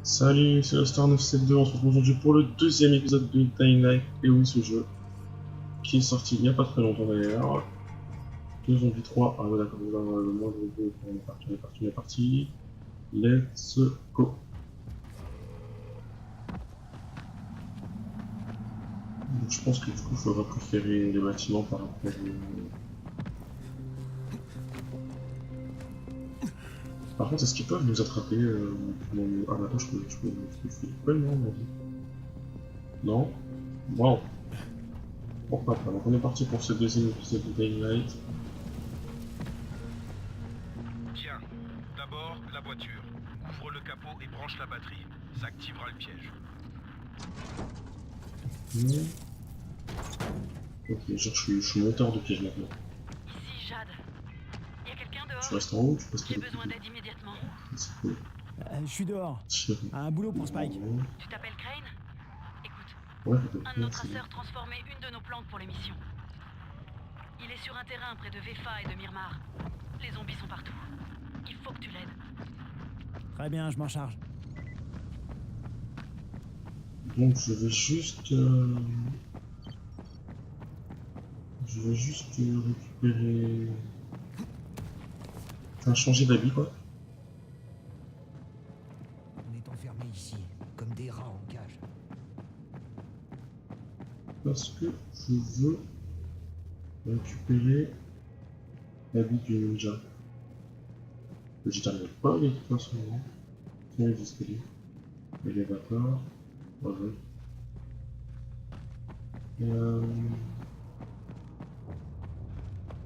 Salut, c'est le Star 972, on se retrouve aujourd'hui pour le deuxième épisode de Dying Light. Et oui, ce jeu, qui est sorti il n'y a pas très longtemps d'ailleurs. 2 zombies 3, ah ouais d'accord, là, le moindre jeu, on est parti. Let's go. Donc, je pense que du coup, il faudra préférer les bâtiments par rapport au... Par contre, est-ce qu'ils peuvent nous attraper Ah bah attends, je peux flipper, non, on a dit. Non. Wow. Pourquoi pas. Donc on est parti pour ce deuxième épisode de Dying Light. Tiens, d'abord la voiture. Ouvre le capot et branche la batterie. Ça activera le piège. Ok, genre je suis monteur de piège maintenant. Ici, Jade. Y a quelqu'un dehors? Tu restes en haut ou tu passes J'ai par besoin d'aide immédiatement. C'est cool. Je suis dehors. Chérie. Un boulot pour Spike. Tu t'appelles Crane? Écoute, Ouais, un de nos traceurs transformait une de nos planques pour les missions. Il est sur un terrain près de Vefa et de Myrmar. Les zombies sont partout. Il faut que tu l'aides. Très bien, je m'en charge. Donc je vais juste récupérer... Enfin, changer d'habit quoi. On est enfermés ici, comme des rats en cage. Parce que je veux récupérer l'habit du ninja. Je t'arrive pas avec toute façon. Tiens les escaliers. Élévateur. Voilà.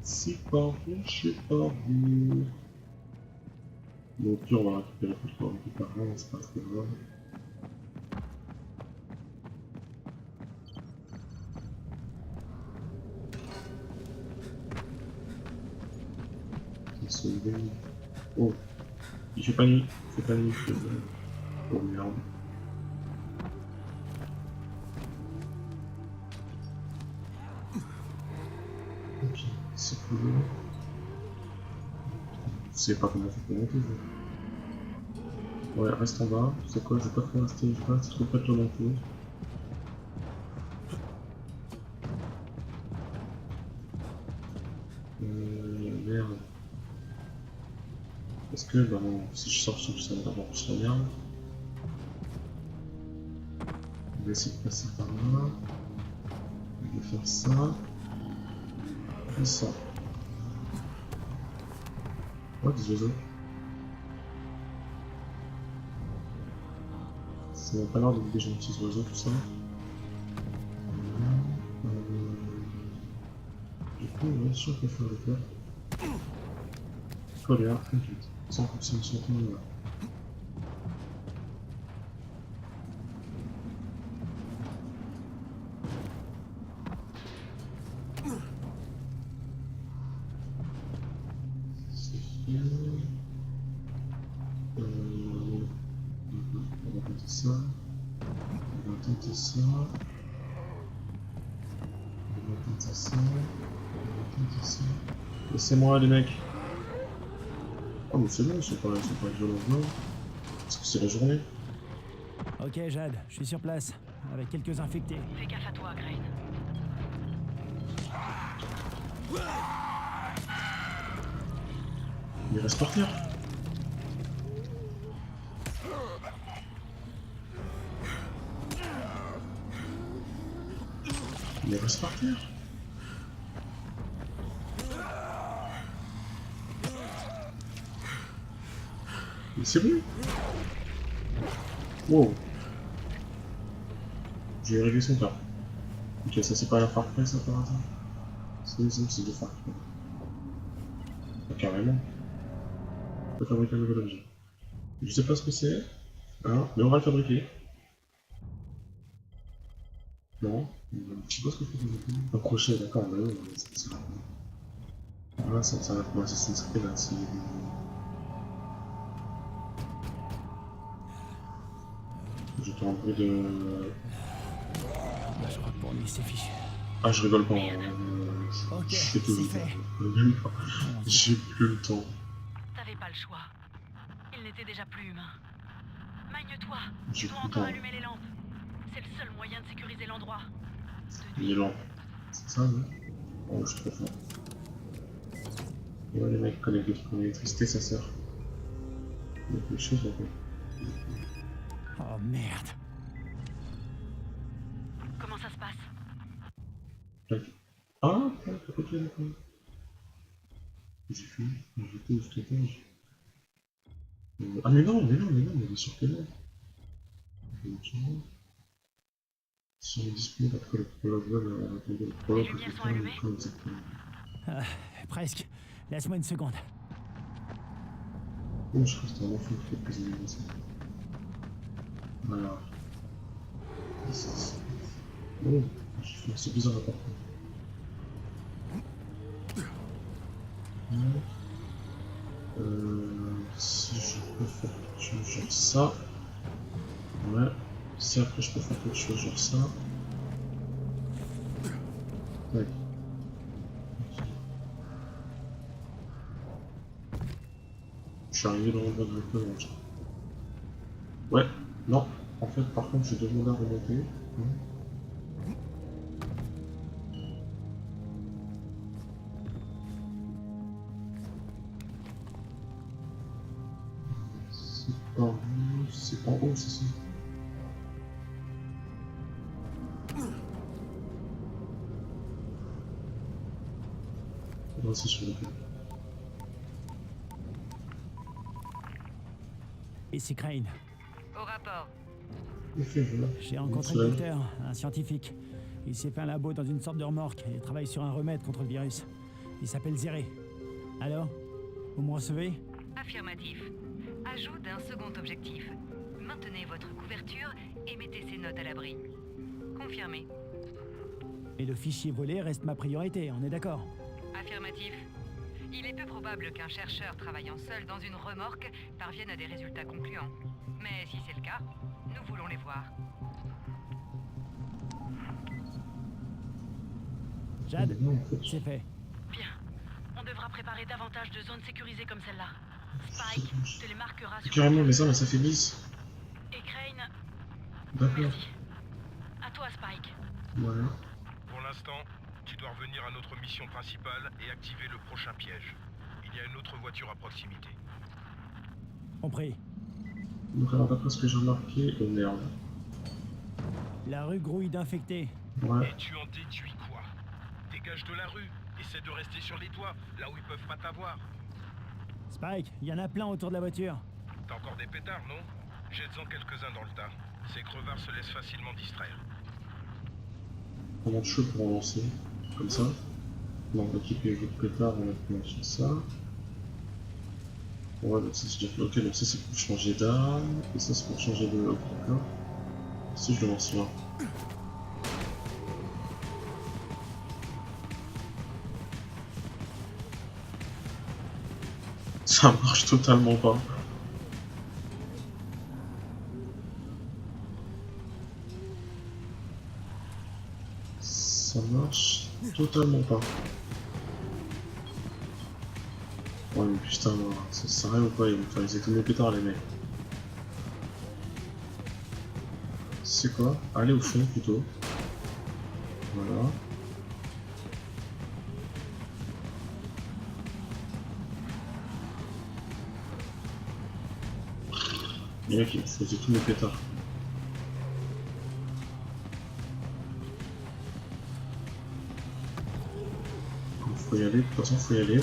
C'est pas vu, je sais pas vu. Bon, au pire, on va récupérer tout ce qu'on récupère, c'est pas très grave. Sauver. Oh, il fait pas nuit, Oh merde. Ok, c'est cool. Je sais pas comment faire pour monter. Ouais, reste en bas. C'est quoi, je vais pas trop rester trop près de toi non plus. Merde. Est-ce que bah, si je sors sur ça va d'abord sur la merde. On va essayer de passer par là. On va faire ça. Et ça. Oh, des oiseaux. Ça n'a pas l'air d'être des gentils oiseaux tout ça. Du coup, on va sûr qu'il faut le faire. Colère, inquiète. 100% de son temps là. C'est fait. On va tenter ça. On va tenter ça. On va tenter ça. On va tenter ça. Laissez-moi les mecs. Oh mais c'est bon, ils sont pas violents, non? Parce que c'est la journée. Ok, Jade, je suis sur place, avec quelques infectés. Fais gaffe à toi, Crane. Il reste par terre. Il reste par terre. Mais c'est bon. Wow. J'ai réglé son cas. Ok, ça c'est pas un Far Cry ça par hasard. C'est du Far Cry. Ah, carrément. On peut fabriquer un nouvel objet. Je sais pas ce que c'est, hein, mais on va le fabriquer. Non, je sais pas ce que c'est. Un crochet, d'accord, bah oui, c'est ça. Voilà, ça va pour Assassin's Creed là, c'est... J'entends un bruit de... Je crois que pour lui, c'est fichu. Ah, je rigole pas, Ok, je fais tout c'est vite. fait. J'ai plus le temps. T'avais pas le choix. Il n'était déjà plus humain. Magne-toi. J'ai Tu dois plus encore le temps. allumer les lampes. C'est le seul moyen de sécuriser l'endroit. De Il nuit. est lent. C'est ça, non? Oh, je suis trop fort. Et ouais, les mecs connectent l'électricité, ça sert. Il y a quelque chose en fait. Oh merde. Comment ça se passe? Tac. Ah, tac, ok, d'accord. J'ai fini. J'étais au stockage. Ah, mais non, bien sûr que non. Si on est disponible après le prologue, attendez, le prologue, Les lumières je sont peux allumées pas exactement. Ah, presque. Laisse-moi une seconde. Oh, je crois que c'était un enfant qui fait plus d'animation. Voilà. Oh, c'est bizarre à part contre. Si je peux faire quelque chose genre ça. Ouais. Si après je peux faire quelque chose genre ça. Ouais. Je suis arrivé dans le bon directement. Ouais. Non. En fait, par contre, je demande à remonter. C'est par où? C'est en haut, c'est ça? Ouais, c'est sur le côté. Et c'est Crane. Au rapport. J'ai rencontré le docteur, un scientifique. Il s'est fait un labo dans une sorte de remorque et travaille sur un remède contre le virus. Il s'appelle Zéré. Alors? Vous me recevez? Affirmatif. Ajout d'un second objectif. Maintenez votre couverture et mettez ces notes à l'abri. Confirmé. Et le fichier volé reste ma priorité, on est d'accord? Affirmatif. Il est peu probable qu'un chercheur travaillant seul dans une remorque parvienne à des résultats concluants. Mais si c'est le cas, nous voulons les voir. Jade, Non, en fait, c'est fait. Bien. On devra préparer davantage de zones sécurisées comme celle-là. Spike te les marquera sur... carrément, mais ça fait 10. Et Crane, D'accord. merci. À toi, Spike. Voilà. Pour l'instant, tu dois revenir à notre mission principale et activer le prochain piège. Il y a une autre voiture à proximité. Compris. Donc alors d'après ce que j'ai remarqué, oh merde. La rue grouille d'infectés. Ouais. Et tu en déduis quoi? Dégage de la rue. Essaie de rester sur les toits, là où ils peuvent pas t'avoir. Spike, il y en a plein autour de la voiture. T'as encore des pétards, non? Jette-en quelques-uns dans le tas. Ces crevards se laissent facilement distraire. On a chaud pour en lancer. Comme ça. Non, l'équipe est jouée de pétard, on a pu lancer ça. Ouais, donc ça c'est déjà fait. Ok, donc ça c'est pour changer d'arme. Et ça c'est pour changer de. Ok, d'accord. Si je le lance là. Ça marche totalement pas. Ça marche totalement pas. Ouais mais putain, ça sert à rien ou pas, ils vont faire les étoiles pétards les mecs. C'est quoi? Allez au fond plutôt. Voilà. Les mecs ils faisaient tous mes pétards. Faut y aller, de toute façon faut y aller.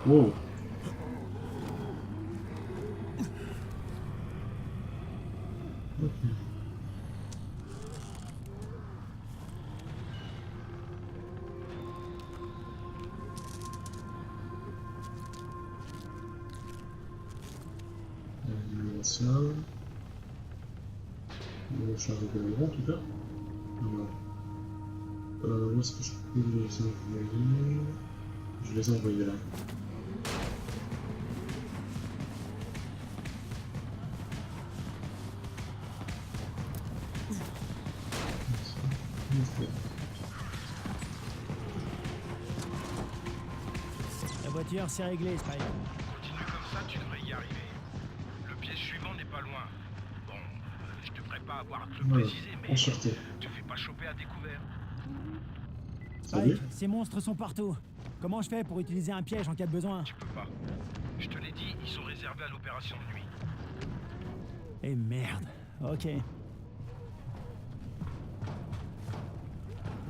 Wow. Ok. Ça. Je suis arrivé au en tout cas. Alors. Où est-ce que je peux les envoyer? Je les ai envoyés là. La voiture, c'est réglé, Spike. Continue comme ça, tu devrais y arriver. Le piège suivant n'est pas loin. Bon, je devrais pas avoir à te le Voilà, préciser, mais en sûreté. te fais pas choper à découvert. Salut. Spike, ces monstres sont partout. Comment je fais pour utiliser un piège en cas de besoin? Tu peux pas. Je te l'ai dit, ils sont réservés à l'opération de nuit. Et merde. Ok.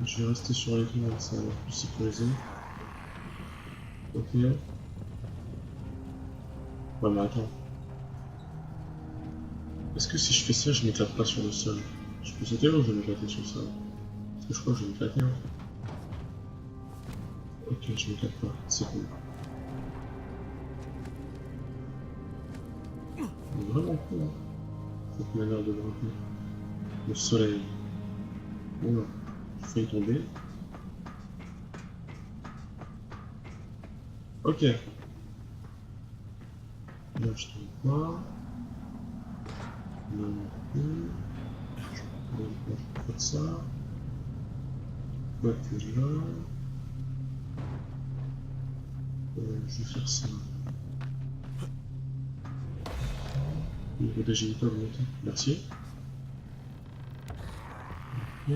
Je vais rester sur les lignes, ça va être plus sécurisé. Ok. Ouais, mais attends. Est-ce que si je fais ça, je m'éclate pas sur le sol? Je peux sauter ou je vais m'éclater sur le sol? Parce que je crois que je vais m'éclater. Hein. Ok, je m'éclate pas, c'est cool. C'est vraiment cool, hein, cette manière de grimper. Le soleil. Oula, j'ai failli tomber. Ok. Là, je tombe pas. Là non plus. Je peux faire ça. Toi, t'es là. Je vais faire ça. Niveau d'agilité augmenté. Merci. Ok.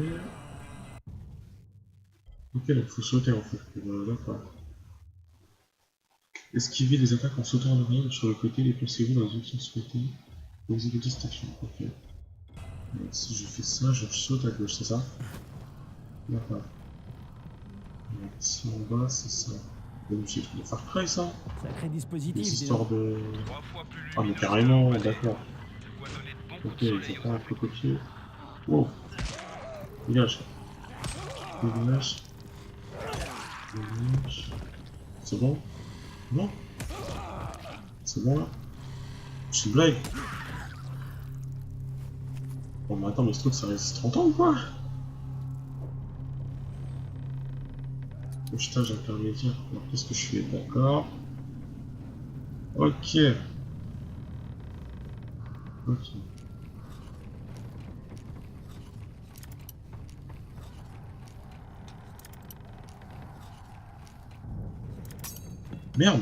Ok, donc il faut sauter en fait. D'accord. Esquivez les attaques en sautant en arrière sur le côté, déplacez-vous dans les options souhaitées. Exécutez cette action. Ok. Donc, si je fais ça, je saute à gauche, c'est ça? D'accord. Donc, ici en bas, c'est ça. Donc, c'est de Far Cry ça? Sacré dispositif. Des dis histoires donc. de. 3 fois plus Ah, mais lumineux carrément, que le palais. d'accord. De quoi donner de bons coups Ok, de ils soleil ont aux pas un Africains. peu copié. Wow! Dégage! Dégage! Dégage! C'est bon? Non? C'est bon là? C'est une blague? Bon, mais attends, mais ce truc ça résiste 30 ans ou quoi? Stage intermédiaire. Alors qu'est-ce que je fais? D'accord. Ok. Ok. Merde.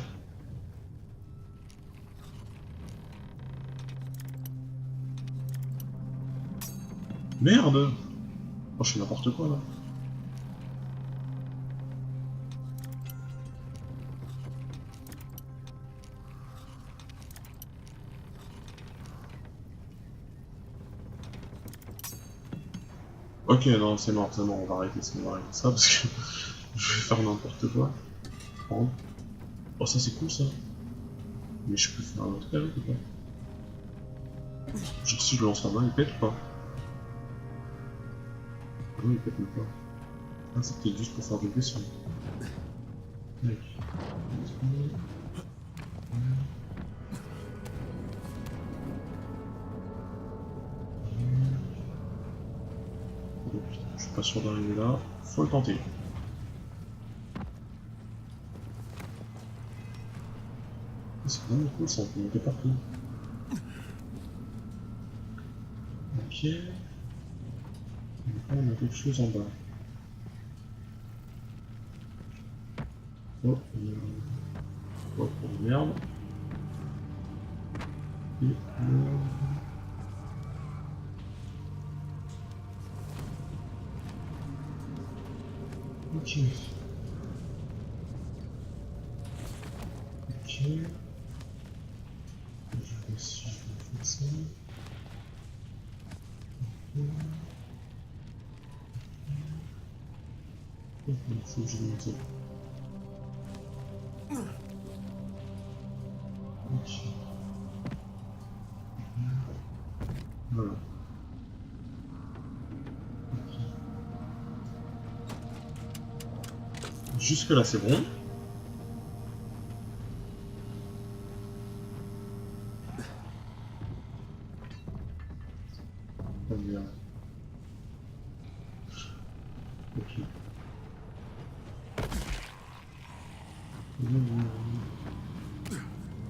Merde. Oh, je fais n'importe quoi là. Ok, non, c'est mort, on va arrêter ça parce que je vais faire n'importe quoi. Oh, ça c'est cool ça. Mais je peux faire un autre avec ou pas? Genre si je le lance la main, il pète ou pas? Ah non, il pète même pas. Ah, c'est peut-être juste pour faire des pressions. Tac. Je suis pas sûr d'arriver là, faut le tenter. C'est vraiment cool ça, on peut monter partout. Ok. Et là on a quelque chose en bas. Oh, oh merde. Et ok. Ok. Je vais si je vais faire ça. Il faut que je monte. Ok. Voilà. Ok. Jusque là c'est bon. Oh merde. Ok.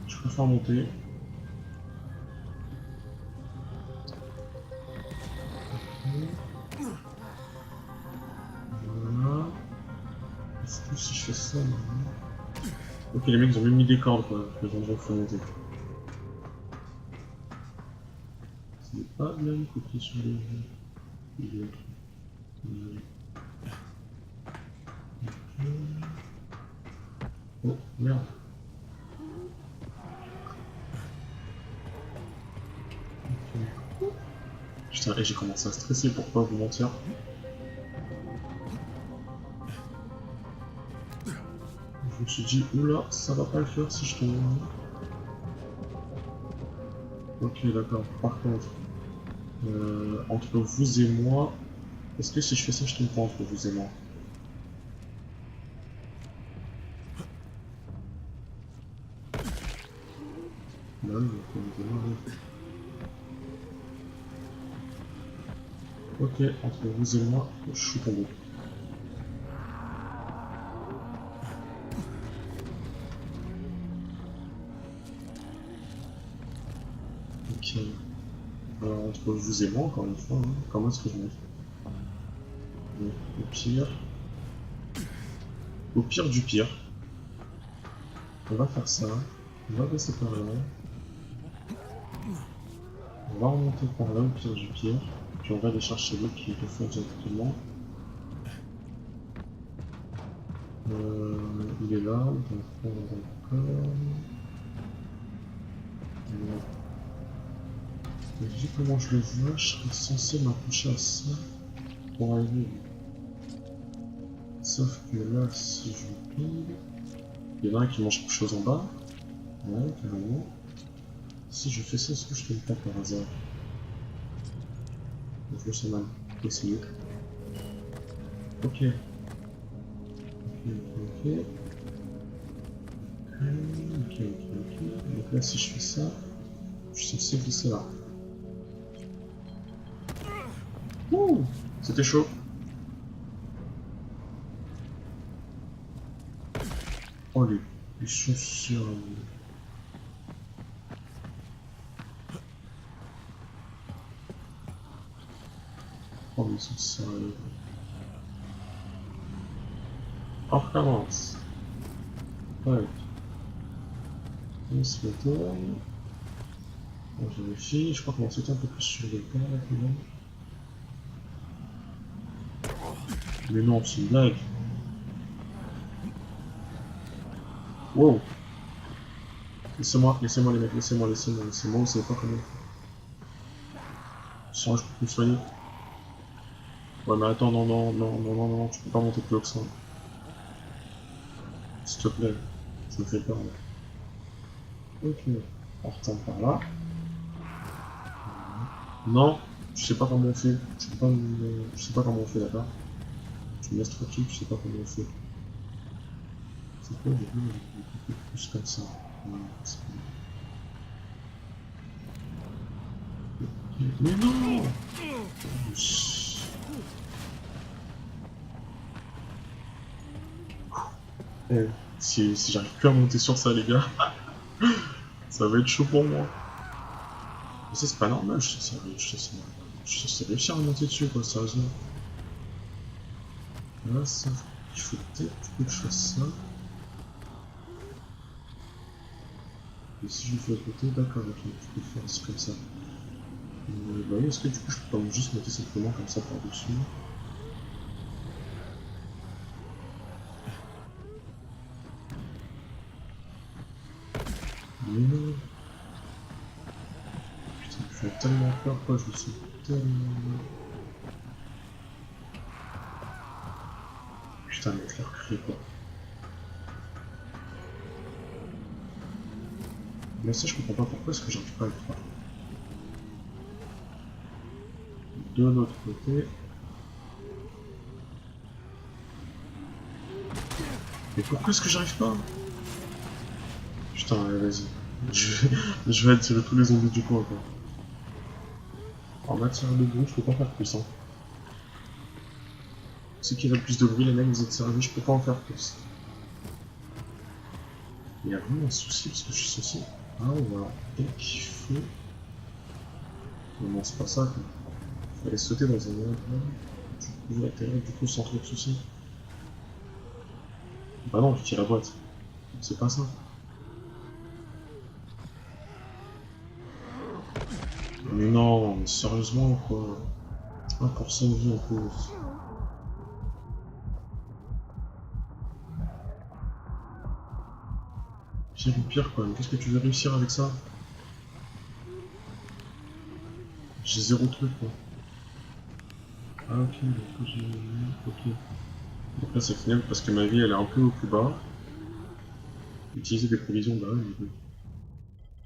Je préfère monter. Voilà. Est-ce que si je fais ça maintenant... Ok, les mecs ils ont même mis des cordes quoi, les gens faut monter. C'est pas bien copié sur les autres. Oh merde. Okay. Putain, et j'ai commencé à stresser pour pas vous mentir. Je me suis dit, oula, ça va pas le faire si je tombe. Ok, d'accord. Par contre, entre vous et moi, est-ce que si je fais ça, je tombe pas entre vous et moi? Là, ok, entre vous et moi, je suis tombé. Ok. Entre vous et moi, encore une fois, hein. Comment est-ce que je monte? Au pire du pire, on va faire ça. On va passer par là. On va remonter par là, au pire du pire. Puis on va aller chercher l'autre qui le fait directement. Il est là, d'accord. Vu comment je le vois, je serais censé m'approcher à ça pour arriver. Sauf que là, si je pile, il y en a un qui mange quelque chose en bas. Ouais, carrément. Si je fais ça, est-ce que je tombe pas par hasard? Je le sens mal. Essayer. Ok. Ok. Donc là, si je fais ça, je suis censé glisser là. Ouh, c'était chaud. Oh les chaussures. Oh mais ils sont sérieux. On recommence. Ouais. On se retourne. On vérifie. Je crois qu'on va sauter un peu plus sur les pas là quand même. Mais non, c'est une blague. Wow. Laissez-moi les mecs, laissez-moi, vous savez pas comment. Sans je peux plus soigner. Ouais mais attends, non, tu peux pas monter plus haut que ça. S'il te plaît, ça me fait peur là. Ok, on retourne par là. Non, je sais pas comment on fait. Je sais pas comment on fait, d'accord. Tu me laisses tranquille, je sais pas comment on fait. C'est quoi, j'ai vu plus comme ça. Mais non! Eh, si j'arrive plus à monter sur ça, les gars, ça va être chaud pour moi. Mais ça, c'est pas normal, je suis censé réussir à monter dessus, quoi, sérieusement. Là, ça, il faut peut-être que je fasse ça. Et si je le fais à côté, d'accord, ok, je peux faire ça comme ça. Bah oui, est-ce que du coup je peux pas juste monter simplement comme ça par-dessus? Mais non. Putain, je fais tellement peur, quoi, je me sens tellement... Putain, mais je l'ai recréé, quoi. Mais ça, je comprends pas pourquoi est-ce que j'arrive pas à le faire. De l'autre côté. Mais pourquoi est-ce que j'arrive pas? Putain, allez, vas-y. Je vais attirer tous les zombies du coin, quoi. En matière de bruit, je peux pas faire plus, hein. C'est qu'il y a le plus de bruit, les mecs, vous êtes sérieux, je peux pas en faire plus. Il y a vraiment un souci, parce que je suis censé... Ah, voilà. Et qu'il faut... Non, c'est pas ça, quoi. Il fallait sauter dans un endroit. Du coup, atterrir, du coup, sans trop de soucis. Bah non, je tire la boîte. c'est pas ça. Mais non, mais sérieusement quoi. Ah, pour 5 vies en plus. Pire ou pire quoi, mais qu'est-ce que tu veux réussir avec ça? J'ai 0 truc quoi. Ah ok, donc j'ai... Ok. Donc là c'est final parce que ma vie elle est un peu au plus bas. Utiliser des provisions, bah ouais,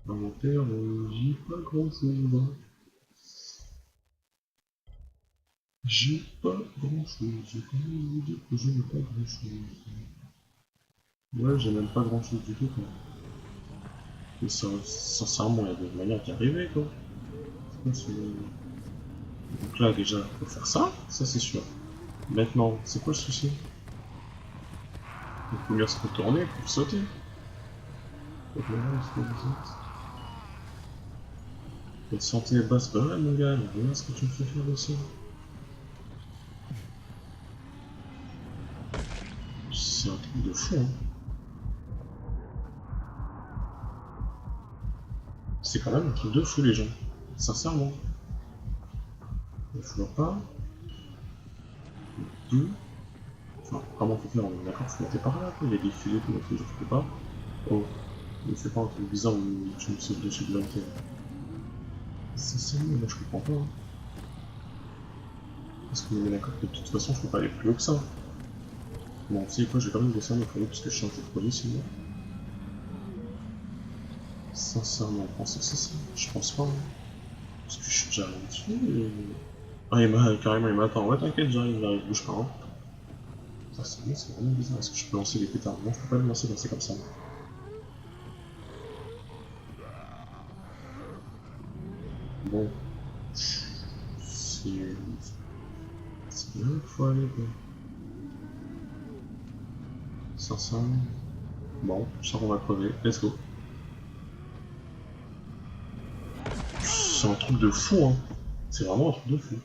inventaire, j'ai pas grand chose. J'ai pas grand chose, j'ai quand même vous dire que je n'ai pas grand chose. Ouais, j'ai même pas grand chose du tout quoi. Et sincèrement, il y a des manières d'y arriver quoi. Donc là déjà, faut faire ça c'est sûr. Maintenant, c'est quoi le souci? Il faut bien se retourner pour sauter. Donc là, est-ce que vous êtes... Votre santé est basse, bah ouais mon gars, mais regarde ce que tu me fais faire aussi. C'est un truc de fou hein. C'est quand même un truc de fou les gens. Sincèrement. Il faut pas. Deux. Enfin, comment faut faire? On est d'accord, faut monter par là, quoi. Il y a des filets, tout, donc je peux pas. Oh, ne fais pas un truc bizarre où tu me sautes dessus de la tête. Sincèrement, là je comprends pas. Hein. Parce qu'on est d'accord que de toute façon, je peux pas aller plus haut que ça. Bon, tu sais quoi, je vais quand même descendre au premier parce que je change de produit sinon. Sincèrement, penser que c'est ça? Je pense pas. Hein. Parce que je suis déjà allé dessus et... Ah, carrément, il m'attend. Ouais, t'inquiète, j'arrive, bouge pas. Hein. Ça, c'est vraiment bizarre. Est-ce que je peux lancer des pétards? Non, je peux pas les lancer, c'est comme ça. Bon. C'est bien, il faut aller, quoi. 500. Bon, je sens qu'on va crever. Let's go. C'est un truc de fou, hein. C'est vraiment un truc de fou.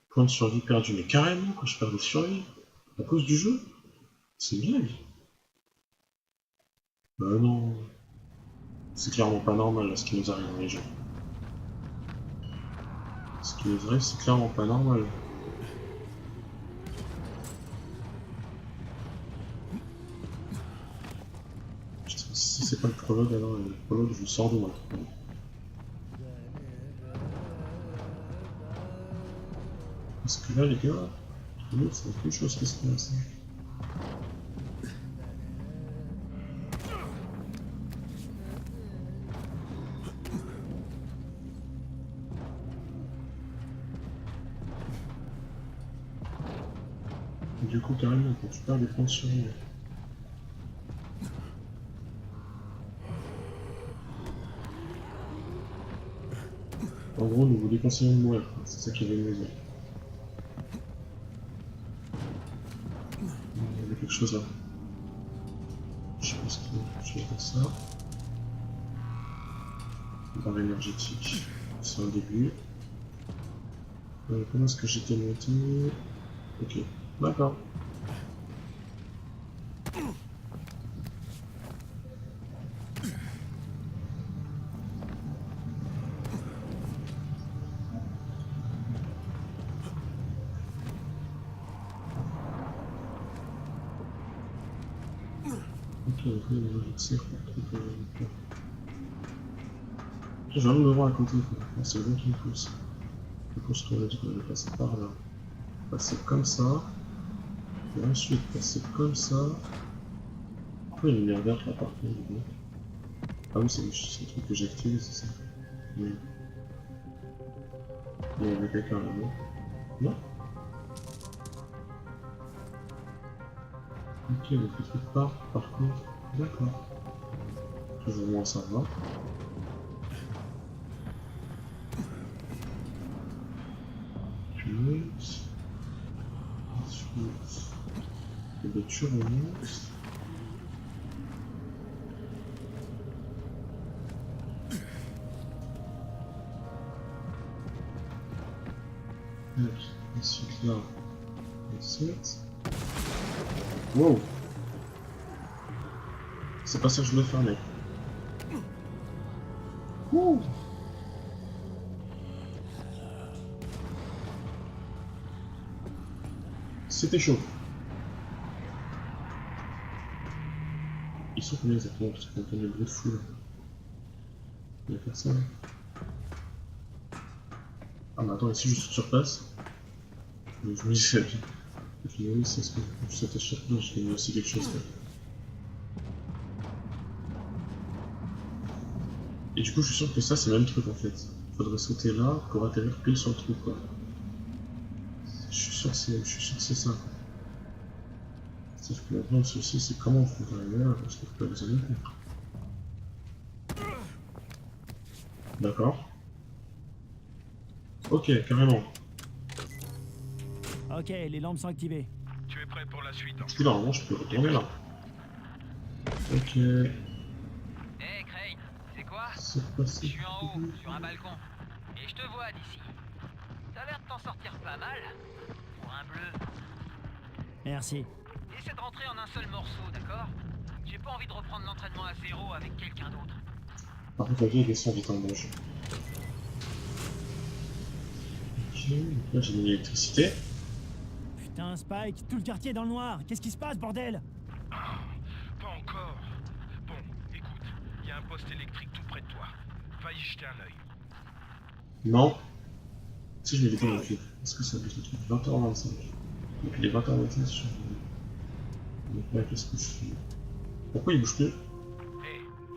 Point de survie perdu, mais carrément, quand je perds des survies, à cause du jeu, c'est une blague. Bah non. C'est clairement pas normal, là, ce qui nous arrive dans les jeux. Ce qui nous arrive, c'est clairement pas normal. Si c'est pas le prologue, alors le prologue, je vous sors de moi. Parce que là, les gars, c'est quelque chose qui se passe. Du coup, carrément, quand tu perds des points de survie. En gros, nous vous déconseillons de mourir, c'est ça qui est venu nous dire. Il y avait quelque chose là. Je pense que je vais faire ça. Barre énergétique, c'est un début. Comment est-ce que j'étais monté? Ok, d'accord. Ok, donc là, il va fixer pour truc. J'ai envie de me voir à côté, quoi. C'est bon qu'il me pousse. Du coup, je trouve que je vais passer par là. Passer comme ça. Et ensuite, passer comme ça. Pourquoi il y a une lumière verte là par contre? Ah oui, c'est le truc que j'ai activé, c'est ça. Oui. Il y avait quelqu'un là-bas. Non? Ok, donc le truc part par contre. D'accord. Toujours moins ça va. Ensuite, les voitures remontent. Ensuite là, ensuite. Wow! C'est pas ça que je voulais faire, mec. Ouh. C'était chaud. Ils sont combien exactement? Parce qu'on entend le bruit de fou là. Il y a personne. Ah mais attends, ici je suis sur place. Je me disais bien. Oui, c'est ce que c'était sur place, je gagnais aussi quelque chose là. Et du coup je suis sûr que ça c'est le même truc en fait. Faudrait sauter là pour atterrir pile sur le truc quoi. Je suis sûr que c'est ça. Sauf que maintenant le souci c'est comment on peut arriver là parce que je peux les aider. D'accord. Ok, carrément. Ok, les lampes sont activées. Tu es prêt pour la suite, hein? Du coup normalement je peux retourner là. Ok. Hé Crane, c'est quoi? C'est pas Je si. suis en haut, sur un balcon. Et je te vois d'ici. T'as l'air de t'en sortir pas mal. Pour un bleu. Merci. Essaie de rentrer en un seul morceau, d'accord? J'ai pas envie de reprendre l'entraînement à zéro avec quelqu'un d'autre. Par contre la vie elle descend vite en manche. Ok, donc là j'ai mis l'électricité. Putain, Spike, tout le quartier est dans le noir. Qu'est-ce qui se passe, bordel? Pas encore. Bon, écoute, il y a un poste électrique tout près de toi. Va y jeter un œil. Non. Si je l'ai évité mon clip. Est-ce que ça bouge le truc 20h25. Donc il est 20h25 sur. Donc là qu'est-ce que je fais? Pourquoi il bouge plus? Hé,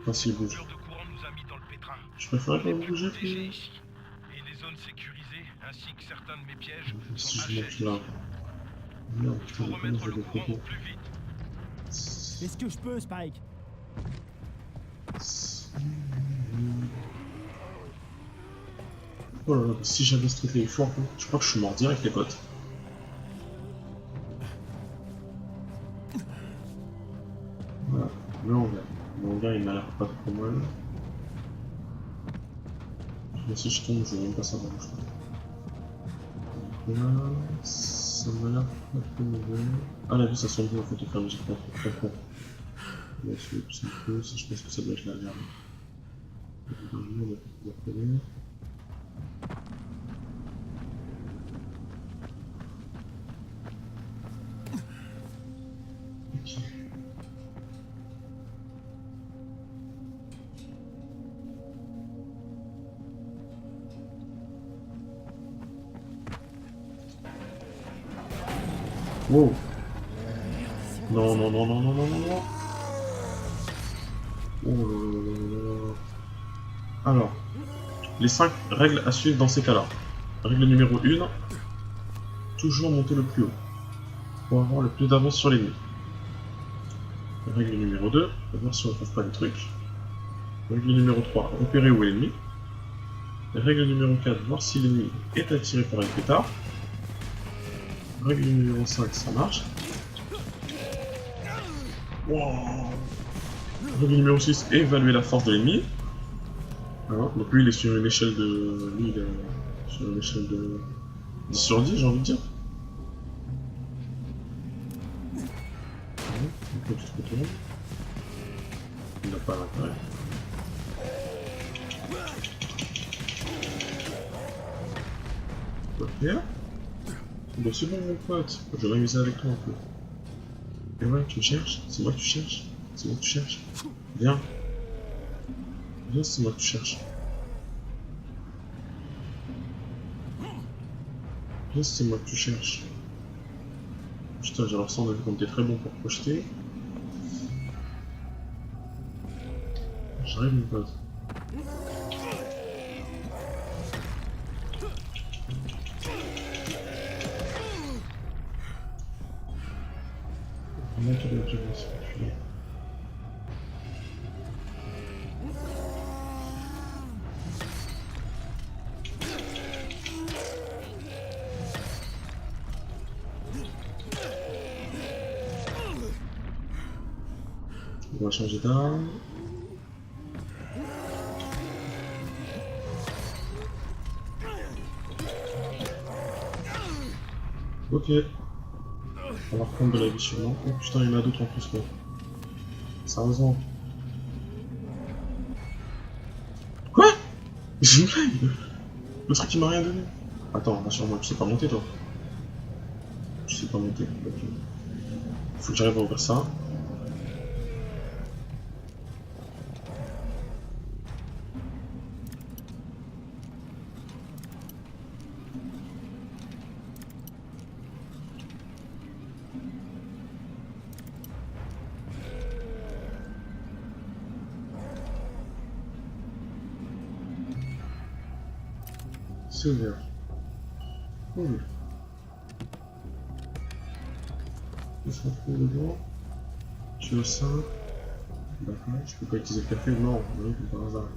Enfin si il bouge. coupure de courant nous a mis dans le pétrin. Je préférerais On pas est plus bouger protégés plus. ici. Et les zones sécurisées, ainsi que certains de mes pièges, Si sont je hachés. monte là. Merde, Il faut putain, mais comment remettre je le vais courant bloquer? au plus vite. Fais ce que je peux, Spike. Oh là là, si j'avais ce truc là, il faut un peu. Je crois que je suis mort direct les potes. Voilà, le hangar. Le hangar il m'a l'air pas trop mal. Mais si je tombe, je vais même pas savoir où je tombe. Donc là, ça m'a l'air pas trop mauvais. Ah la vue ça semble bien en fait au fur et à mesure qu'on fait très con. Là c'est un peu, ça je pense que ça doit être la merde. On va pouvoir connaître. Ok. Wow. Non, non, non, non, non, non, non, non. Oh là là là là là. Alors, les 5 règles à suivre dans ces cas-là. Règle numéro 1, toujours monter le plus haut pour avoir le plus d'avance sur l'ennemi. Règle numéro 2, voir si on ne trouve pas des trucs. Règle numéro 3, repérer où est l'ennemi. Règle numéro 4, voir si l'ennemi est attiré par un pétard. Règle numéro 5, ça marche. Wow. Règle numéro 6, évaluer la force de l'ennemi. Voilà. Donc lui il est sur une échelle de. Lui il est sur une échelle de 10 sur 10 j'ai envie de dire. Donc tu te retournes. Il n'a pas l'intérêt. Ok. Bon c'est bon mon pote, je vais m'amuser avec toi un peu. Et ouais, tu me cherches? C'est moi que tu cherches? C'est moi que tu cherches? Viens. Viens, c'est moi que tu cherches. Viens, c'est moi que tu cherches. Putain, j'ai l'impression de comme t'es très bon pour projeter. J'arrive mon pote. Comment tu dois gérer ce que tu fais? On va changer d'arme. Ok. On va reprendre de la vie sûrement. Oh putain, il y en a d'autres en plus quoi. Sérieusement. J'ai une blague. Le truc qui m'a rien donné. Attends, rassure-moi, tu sais pas monter toi. Tu sais pas monter, ok. Faut que j'arrive à ouvrir ça. C'est ouvert. Cool. Je se retrouve dedans. Tu veux ça? D'accord. Je peux pas utiliser le café? Non, oui, par hasard.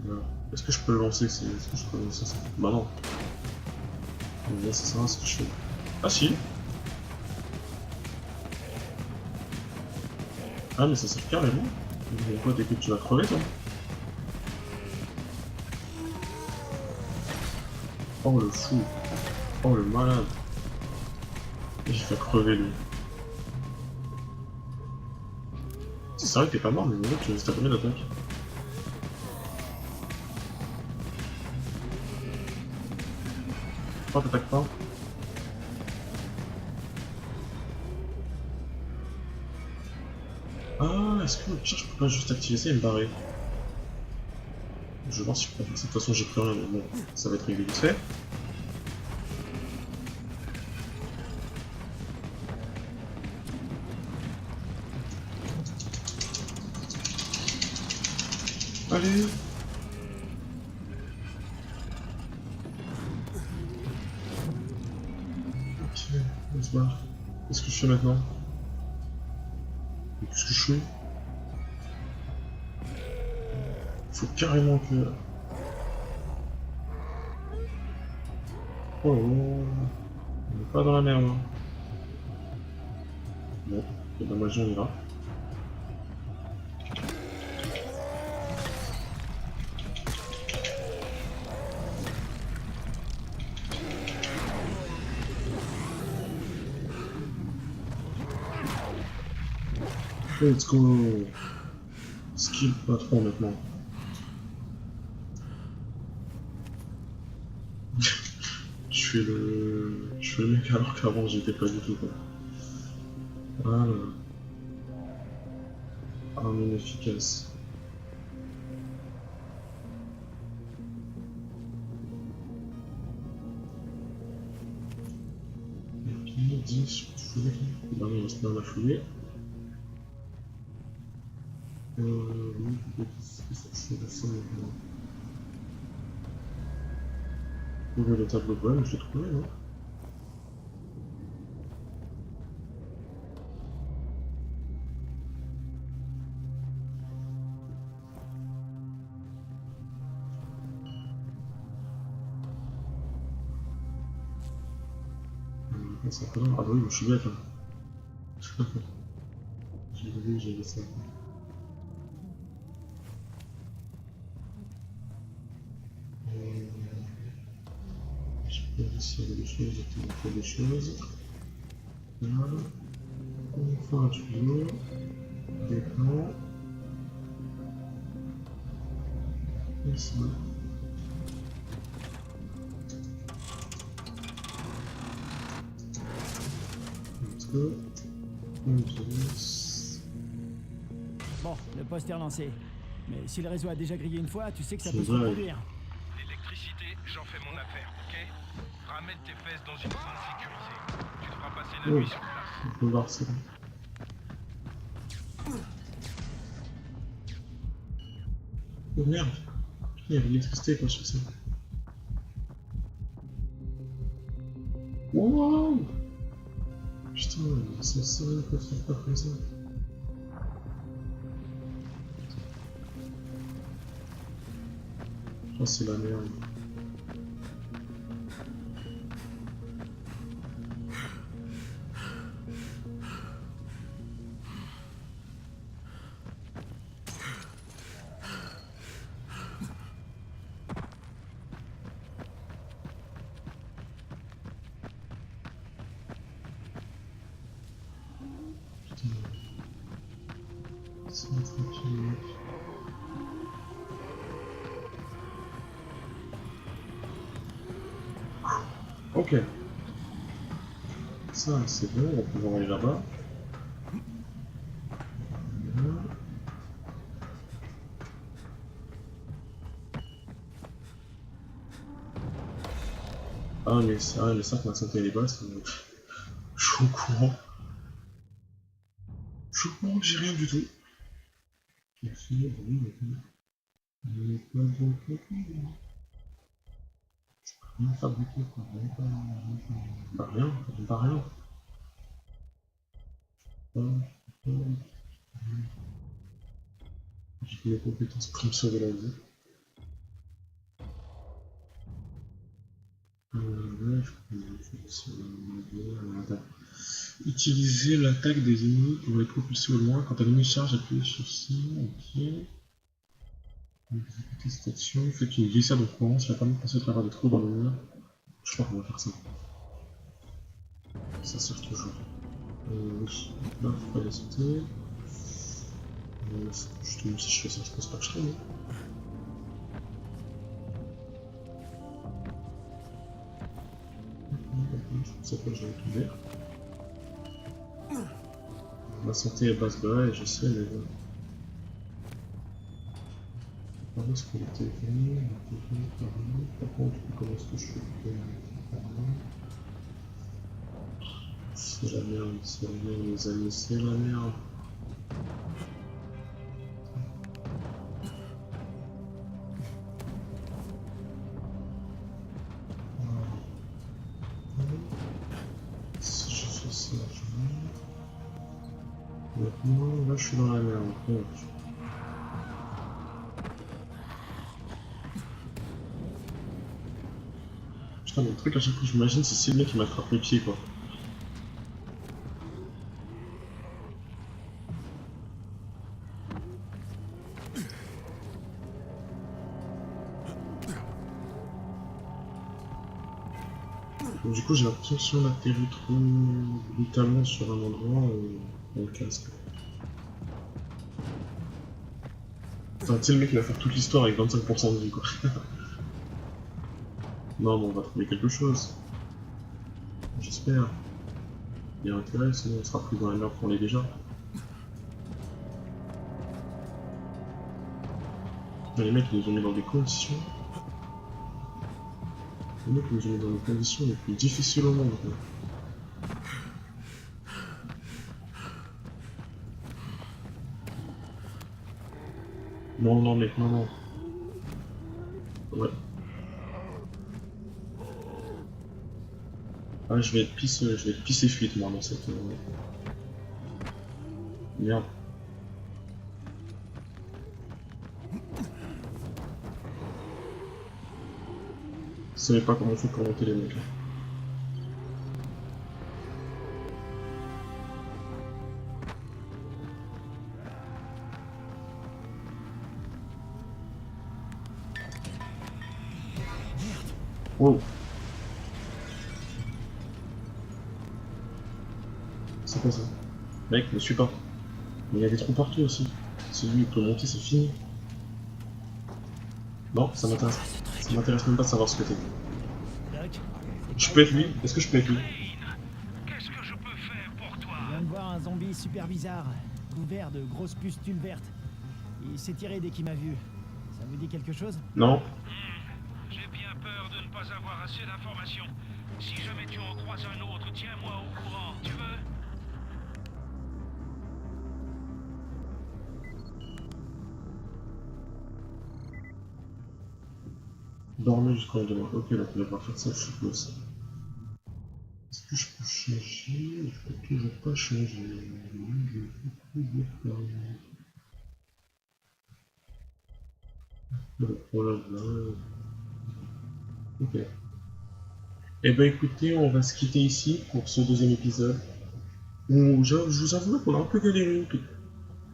Voilà. Est-ce que je peux le lancer? Est-ce que je peux lancer ça? Bah non. Mais là, c'est ça, ce que je fais. Ah si! Ah mais ça sert carrément. Mais quoi, t'écoutes, tu vas crever toi? Oh le fou. Oh le malade. Il va crever lui. C'est vrai que t'es pas mort, mais maintenant tu restes à combien d'attaques? Pourquoi t'attaques pas? Ah, est-ce que au pire je peux pas juste activer ça et me barrer? Je vais voir si je peux faire ça. De toute façon j'ai plus rien, mais bon, ça va être réglé vite fait. Allez! Ok, on se barre. Qu'est-ce que je fais maintenant? Qu'est-ce que je fais? Faut carrément que... Oh, on est pas dans la merde. Hein. Bon, et ben moi on y va. Let's go! Skill patron maintenant. Je fais le mec alors qu'avant j'étais pas du tout quoi. Voilà. Arme inefficace. Et puis 10 fouiller. Bah non, on va se mettre à la fouiller. Oui, c'est la scène maintenant. Trouver le tableau de bol, je l'ai trouvé, non? C'est un peu long. Ah bah oui, je suis bête là. J'ai vu, j'avais ça. Je peux voir s'il y avait des choses, il y a des choses. Là, on fait un tuyau, des plans, et ça. Let's go. Bon, le poste est relancé. Mais si le réseau a déjà grillé une fois, tu sais que ça peut se vrai. reproduire. L'électricité, j'en fais mon affaire, ok? Ramène tes fesses dans une zone sécurisée. Tu devras passer la nuit sur place. On peut voir ça. Oh merde! Il y avait de l'électricité quoi sur ça. Wow! Putain, c'est sérieux quoi de faire pas comme ça. Oh c'est la merde. C'est tranquille. Ok. Ça, c'est bon, on va pouvoir aller là-bas. Ah, mais ça, que ma santé elle est basse, je suis au courant. Je suis au courant que j'ai rien du tout. Merci, oui, mais pas bon côté. Rien fabriqué, quoi. Pas rien, pas rien. J'ai mes compétences pour me sauver la vie. Ouais, utiliser l'attaque des ennemis pour les propulser au loin. Quand un ennemi charge, appuyez sur C. Ok. Exécuter cette action. Faites une glissade au courant. Ça va permettre de passer à travers des trous dans le mur. Je sais pas comment faire ça. Ça sert toujours. Oui. Là, faut pas les sauter. Justement, si je fais ça, je pense pas que je serai. Je sais pas, je vais tout vert. Ma santé est basse bas et je sais, mais bon. Par où est-ce qu'elle était venue? Par contre, comment est-ce que je fais par là? C'est la merde, les amis, c'est la merde. Si je fais ça, je vais... Maintenant, là je suis dans la merde. Donc. Putain, mais le truc à chaque fois que je m'imagine, c'est le mec qui m'attrape mes pieds quoi. Donc, du coup, j'ai l'impression que si on atterrit trop brutalement sur un endroit, on le casse. Enfin, tu sais, le mec il va faire toute l'histoire avec 25% de vie quoi. Non, mais on va trouver quelque chose. J'espère. Il y a intérêt, sinon on sera pris dans la merde qu'on l'est déjà. Mais les mecs ils nous ont mis dans des conditions. Les mecs nous ont mis dans des conditions les plus difficiles au monde. Quoi. Non, non, mec, non, non. Ouais. Ah, je vais être pissé fuite moi dans cette. Merde. Je savais pas comment on fait pour monter les mecs là. Wow. C'est quoi ça? Mec, ne suis pas. Mais il y a des trous partout aussi. Si lui il peut monter, c'est fini. Non, ça m'intéresse. Ça m'intéresse même pas de savoir ce que t'es. Je peux être lui? Est-ce que je peux être lui? Qu'est-ce que je peux faire pour toi? Je viens de voir un zombie super bizarre, couvert de grosses pustules vertes. Il s'est tiré dès qu'il m'a vu. Ça vous dit quelque chose? Non. J'ai bien peur de ne pas avoir assez d'informations. Si jamais tu en croises un autre, tiens-moi au courant, tu veux? Dormez jusqu'en demain. Ok, donc on va faire ça, je suppose. Est-ce que je peux changer? Je peux toujours pas changer. Je peux toujours pas. Donc voilà. Ok. Eh ben écoutez, on va se quitter ici pour ce deuxième épisode. Où je vous avoue qu'on a un peu galéré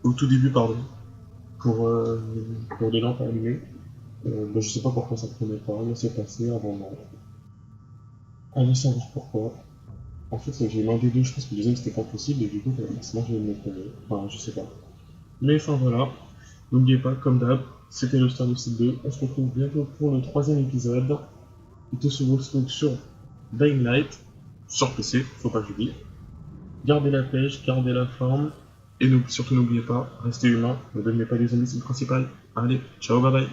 au tout début, pardon, pour les lampes allumées. Je sais pas pourquoi ça prenait pas, mais c'est passé avant non. Allez savoir pourquoi. En fait, j'ai mis un des deux, je pense que le deuxième c'était pas possible, et du coup, forcément, je vais me mettre. Enfin, je sais pas. Mais enfin voilà. N'oubliez pas, comme d'hab, c'était le Star de Site 2. On se retrouve bientôt pour le troisième épisode de ce Watch Talk sur Dying Light, sur PC, faut pas que je dise. Gardez la pêche, gardez la forme, et surtout n'oubliez pas, restez humain, ne devenez pas des zombies, c'est le principal. Allez, ciao, bye bye.